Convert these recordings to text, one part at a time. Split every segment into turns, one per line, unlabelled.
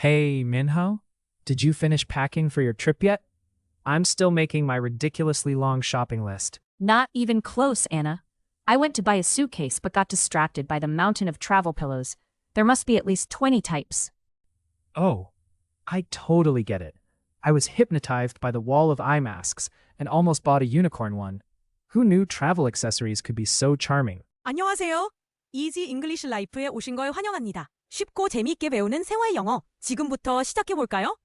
Hey, Minho? Did you finish packing for your trip yet? I'm still making my ridiculously long shopping list.
Not even close, Anna. I went to buy a suitcase but got distracted by the mountain of travel pillows. There must be at least 20 types.
Oh, I totally get it. I was hypnotized by the wall of eye masks and almost bought a unicorn one. Who knew travel accessories could be so charming?
안녕하세요. Easy English Life에 오신 걸 환영합니다. 쉽고 재미있게 배우는 생활 영어. 지금부터 시작해 볼까요?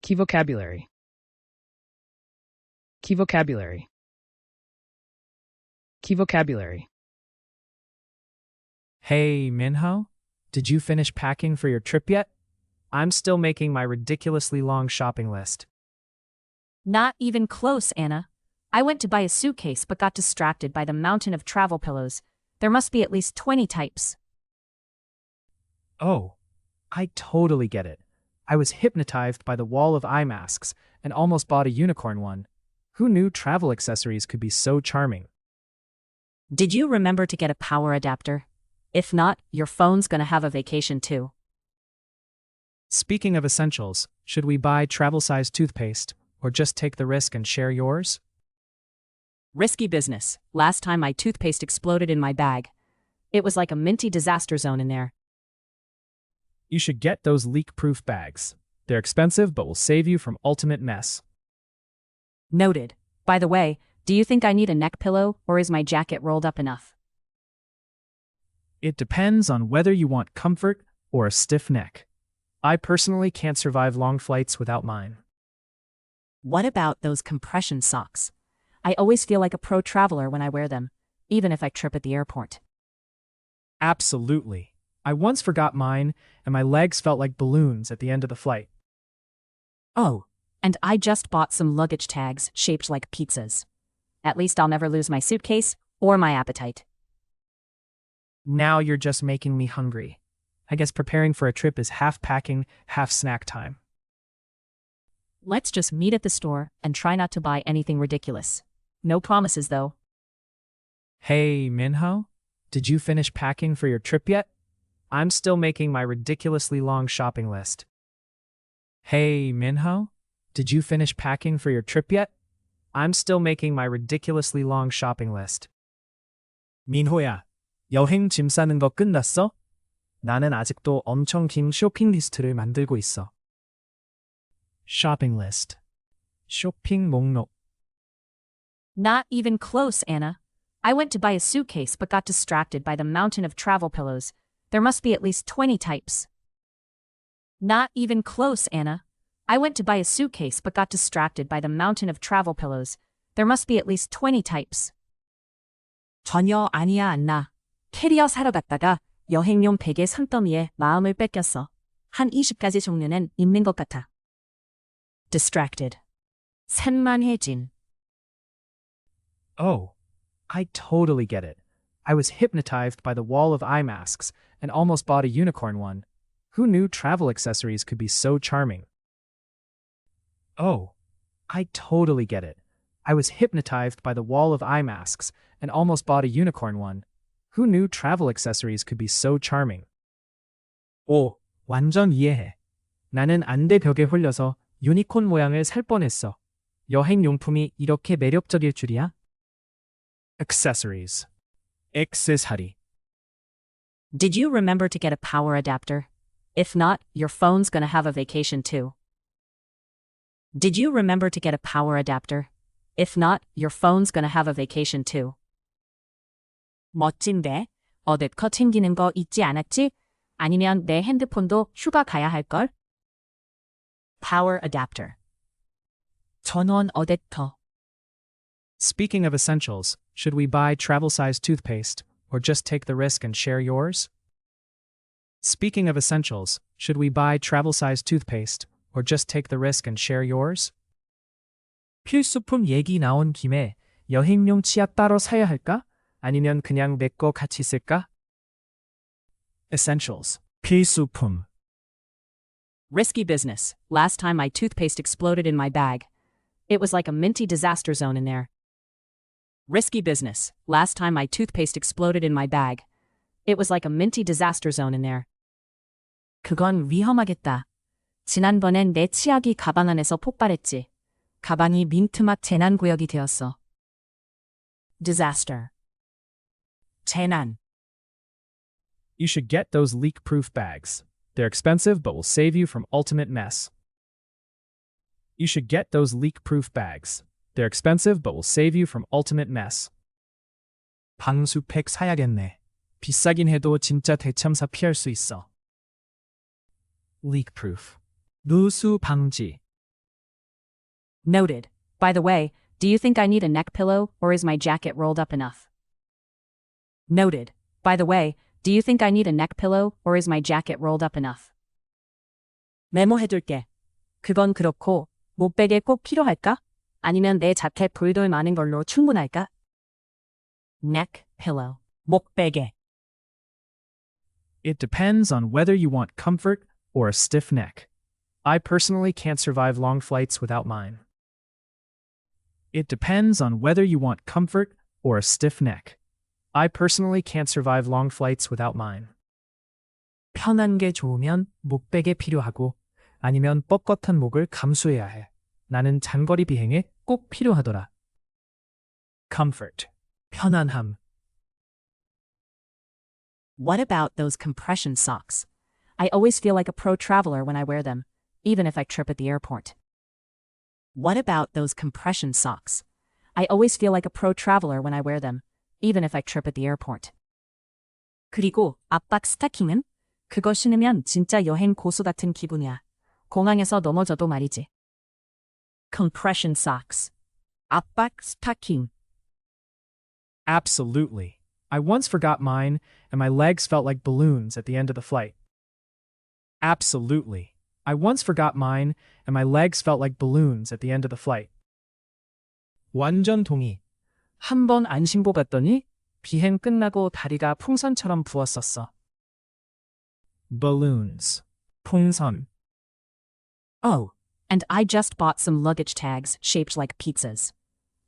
Key vocabulary. Key vocabulary. Key vocabulary. Hey, Minho? Did you finish packing for your trip yet? I'm still making my ridiculously long shopping list.
Not even close, Anna. I went to buy a suitcase but got distracted by the mountain of travel pillows. There must be at least 20 types.
Oh, I totally get it. I was hypnotized by the wall of eye masks and almost bought a unicorn one. Who knew travel accessories could be so charming?
Did you remember to get a power adapter? If not, your phone's gonna have a vacation too.
Speaking of essentials, should we buy travel-sized toothpaste or just take the risk and share yours?
Risky business. Last time my toothpaste exploded in my bag. It was like a minty disaster zone in there.
You should get those leak-proof bags. They're expensive but will save you from ultimate mess.
Noted. By the way, do you think I need a neck pillow or is my jacket rolled up enough?
It depends on whether you want comfort or a stiff neck. I personally can't survive long flights without mine.
What about those compression socks? I always feel like a pro traveler when I wear them, even if I trip at the airport.
Absolutely. I once forgot mine, and my legs felt like balloons at the end of the flight.
Oh, and I just bought some luggage tags shaped like pizzas. At least I'll never lose my suitcase or my appetite.
Now you're just making me hungry. I guess preparing for a trip is half packing, half snack time.
Let's just meet at the store and try not to buy anything ridiculous. No promises, though.
Hey, Minho? Did you finish packing for your trip yet? I'm still making my ridiculously long shopping list. Hey, Minho? Did you finish packing for your trip yet? I'm still making my ridiculously long shopping list. 민호야, 여행 짐 싸는 거 끝났어? 나는 아직도 엄청 긴 쇼핑 리스트를 만들고 있어. Shopping list. 쇼핑 목록.
Not even close, Anna. I went to buy a suitcase but got distracted by the mountain of travel pillows. There must be at least 20 types. Not even close, Anna. I went to buy a suitcase but got distracted by the mountain of travel pillows. There must be at least 20 types. 전혀 아니야, 안나. 캐리어 사러 갔다가 여행용 베개 산더미에 마음을 뺏겼어. 한 20가지 종류는 있는 것 같아. Distracted. 산만해진.
Oh, I totally get it. I was hypnotized by the wall of eye masks and almost bought a unicorn one. Who knew travel accessories could be so charming? Oh, I totally get it. I was hypnotized by the wall of eye masks and almost bought a unicorn one. Who knew travel accessories could be so charming? 오, 완전 이해해. 나는 안대 벽에 홀려서 유니콘 모양을 살 뻔했어. 여행 용품이 이렇게 매력적일 줄이야? Accessories. 액세서리.
Did you remember to get a power adapter? If not, your phone's gonna have a vacation too. Did you remember to get a power adapter? If not, your phone's gonna have a vacation too. 멋진데? 어댑터 챙기는 거 잊지 않았지? 아니면 내 핸드폰도 휴가 가야 할걸? Power adapter. 전원 어댑터.
Speaking of essentials, should we buy travel-sized toothpaste or just take the risk and share yours? Speaking of essentials, should we buy travel-sized toothpaste or just take the risk and share yours? 필수품 얘기 나온 김에 여행용 치약 따로 사야 할까? 아니면 그냥 내 거 같이 쓸까? Essentials. 필수품.
Risky business. Last time my toothpaste exploded in my bag. It was like a minty disaster zone in there. Risky business. Last time my toothpaste exploded in my bag. It was like a minty disaster zone in there. 그건 위험하겠다. 지난번엔 내 치약이 가방 안에서 폭발했지. 가방이 민트맛 재난구역이 되었어. Disaster. 재난.
You should get those leak-proof bags. They're expensive but will save you from ultimate mess. You should get those leak-proof bags. They're expensive but will save you from ultimate mess. 방수팩 사야겠네. 비싸긴 해도 진짜 대참사 피할 수 있어. Leak-proof. 누수 방지.
Noted. By the way, do you think I need a neck pillow or is my jacket rolled up enough? Noted. By the way, do you think I need a neck pillow or is my jacket rolled up enough? 메모해둘게. 그건 그렇고 목베개 꼭 필요할까? 아니면 내 자켓 돌돌 많은 걸로 충분할까? Neck pillow. 목베개.
It depends on whether you want comfort or a stiff neck. I personally can't survive long flights without mine. It depends on whether you want comfort or a stiff neck. I personally can't survive long flights without mine. 편한 게 좋으면 목베개 필요하고 아니면 뻣뻣한 목을 감수해야 해. 나는 장거리 비행에 꼭 필요하더라. Comfort. 편안함.
What about those compression socks? I always feel like a pro traveler when I wear them, even if I trip at the airport. What about those compression socks? I always feel like a pro traveler when I wear them, even if I trip at the airport. 그리고 압박 스타킹은? 그거 신으면 진짜 여행 고수 같은 기분이야. 공항에서 넘어져도 말이지. Compression socks. 압박 스타킹.
Absolutely. I once forgot mine, and my legs felt like balloons at the end of the flight. Absolutely. I once forgot mine, and my legs felt like balloons at the end of the flight. 완전 동의. 한 번 안 신고 갔더니 비행 끝나고 다리가 풍선처럼 부었었어. Balloons. 풍선.
Oh, and I just bought some luggage tags shaped like pizzas.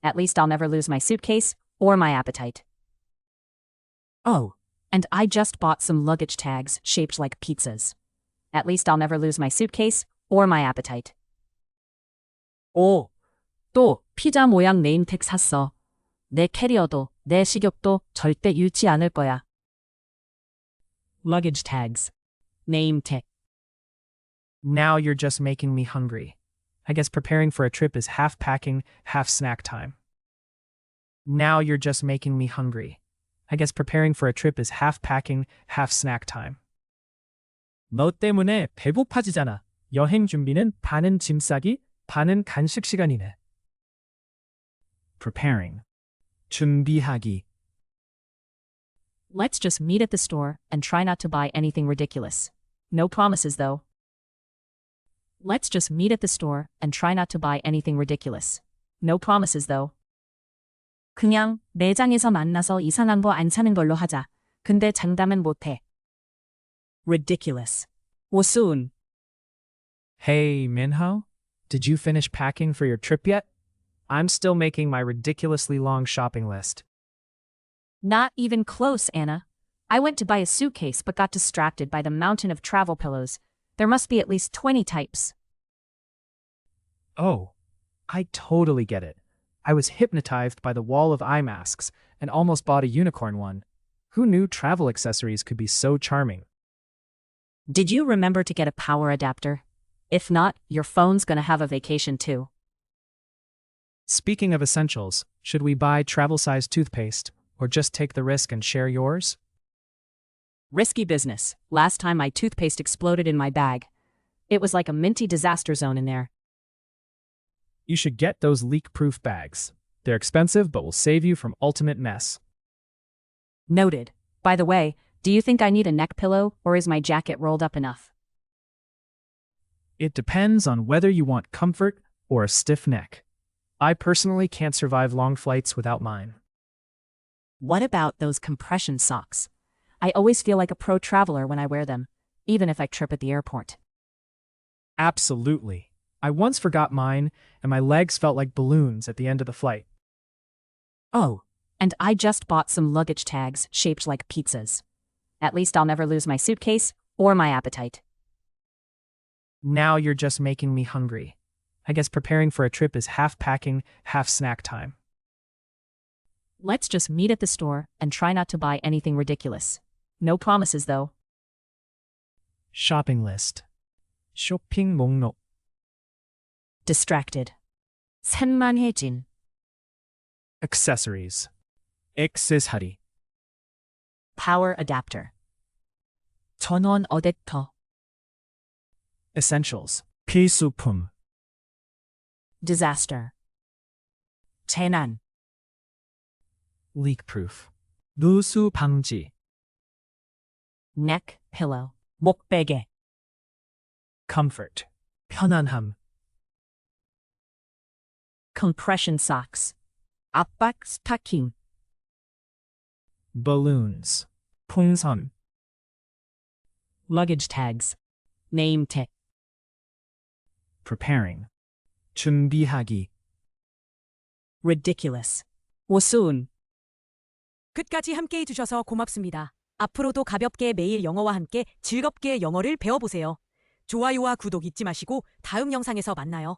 At least I'll never lose my suitcase or my appetite. Oh, and I just bought some luggage tags shaped like pizzas. At least I'll never lose my suitcase or my appetite. 오, 또 피자 모양 네임택 샀어. 내 캐리어도 내 식욕도 절대 잃지 않을 거야. Luggage tags. 네임택.
Now you're just making me hungry. I guess preparing for a trip is half packing, half snack time. Now you're just making me hungry. I guess preparing for a trip is half packing, half snack time. 너 때문에 배고파지잖아. 여행 준비는 반은 짐 싸기, 반은 간식 시간이네. Preparing. 준비하기.
Let's just meet at the store and try not to buy anything ridiculous. No promises, though. Let's just meet at the store and try not to buy anything ridiculous. No promises, though. 그냥 매장에서 만나서 이상한 거 안 사는 걸로 하자. 근데 장담은 못해. Ridiculous. 우스운.
Hey, Minho? Did you finish packing for your trip yet? I'm still making my ridiculously long shopping list.
Not even close, Anna. I went to buy a suitcase but got distracted by the mountain of travel pillows. There must be at least 20 types.
Oh, I totally get it. I was hypnotized by the wall of eye masks and almost bought a unicorn one. Who knew travel accessories could be so charming?
Did you remember to get a power adapter? If not, your phone's gonna have a vacation too.
Speaking of essentials, should we buy travel-sized toothpaste or just take the risk and share yours?
Risky business. Last time my toothpaste exploded in my bag. It was like a minty disaster zone in there.
You should get those leak-proof bags. They're expensive but will save you from ultimate mess.
Noted. By the way, do you think I need a neck pillow or is my jacket rolled up enough?
It depends on whether you want comfort or a stiff neck. I personally can't survive long flights without mine.
What about those compression socks? I always feel like a pro traveler when I wear them, even if I trip at the airport.
Absolutely. I once forgot mine, and my legs felt like balloons at the end of the flight.
Oh, and I just bought some luggage tags shaped like pizzas. At least I'll never lose my suitcase or my appetite.
Now you're just making me hungry. I guess preparing for a trip is half packing, half snack time.
Let's just meet at the store and try not to buy anything ridiculous. No promises, though.
Shopping list. 쇼핑 목록.
Distracted. 산만해진.
Accessories. 액세서리.
Power adapter. 전원 어댑터.
Essentials. 필수품.
Disaster. 재난.
Leak proof. 누수 방지.
Neck pillow. 목베개.
Comfort. 편안함.
Compression socks. 압박 스타킹.
Balloons. 풍선.
Luggage tags. Name tag.
Preparing. 준비하기.
Ridiculous. 우스운.
끝까지 함께 해주셔서 고맙습니다. 앞으로도 가볍게 매일 영어와 함께 즐겁게 영어를 배워보세요. 좋아요와 구독 잊지 마시고 다음 영상에서 만나요.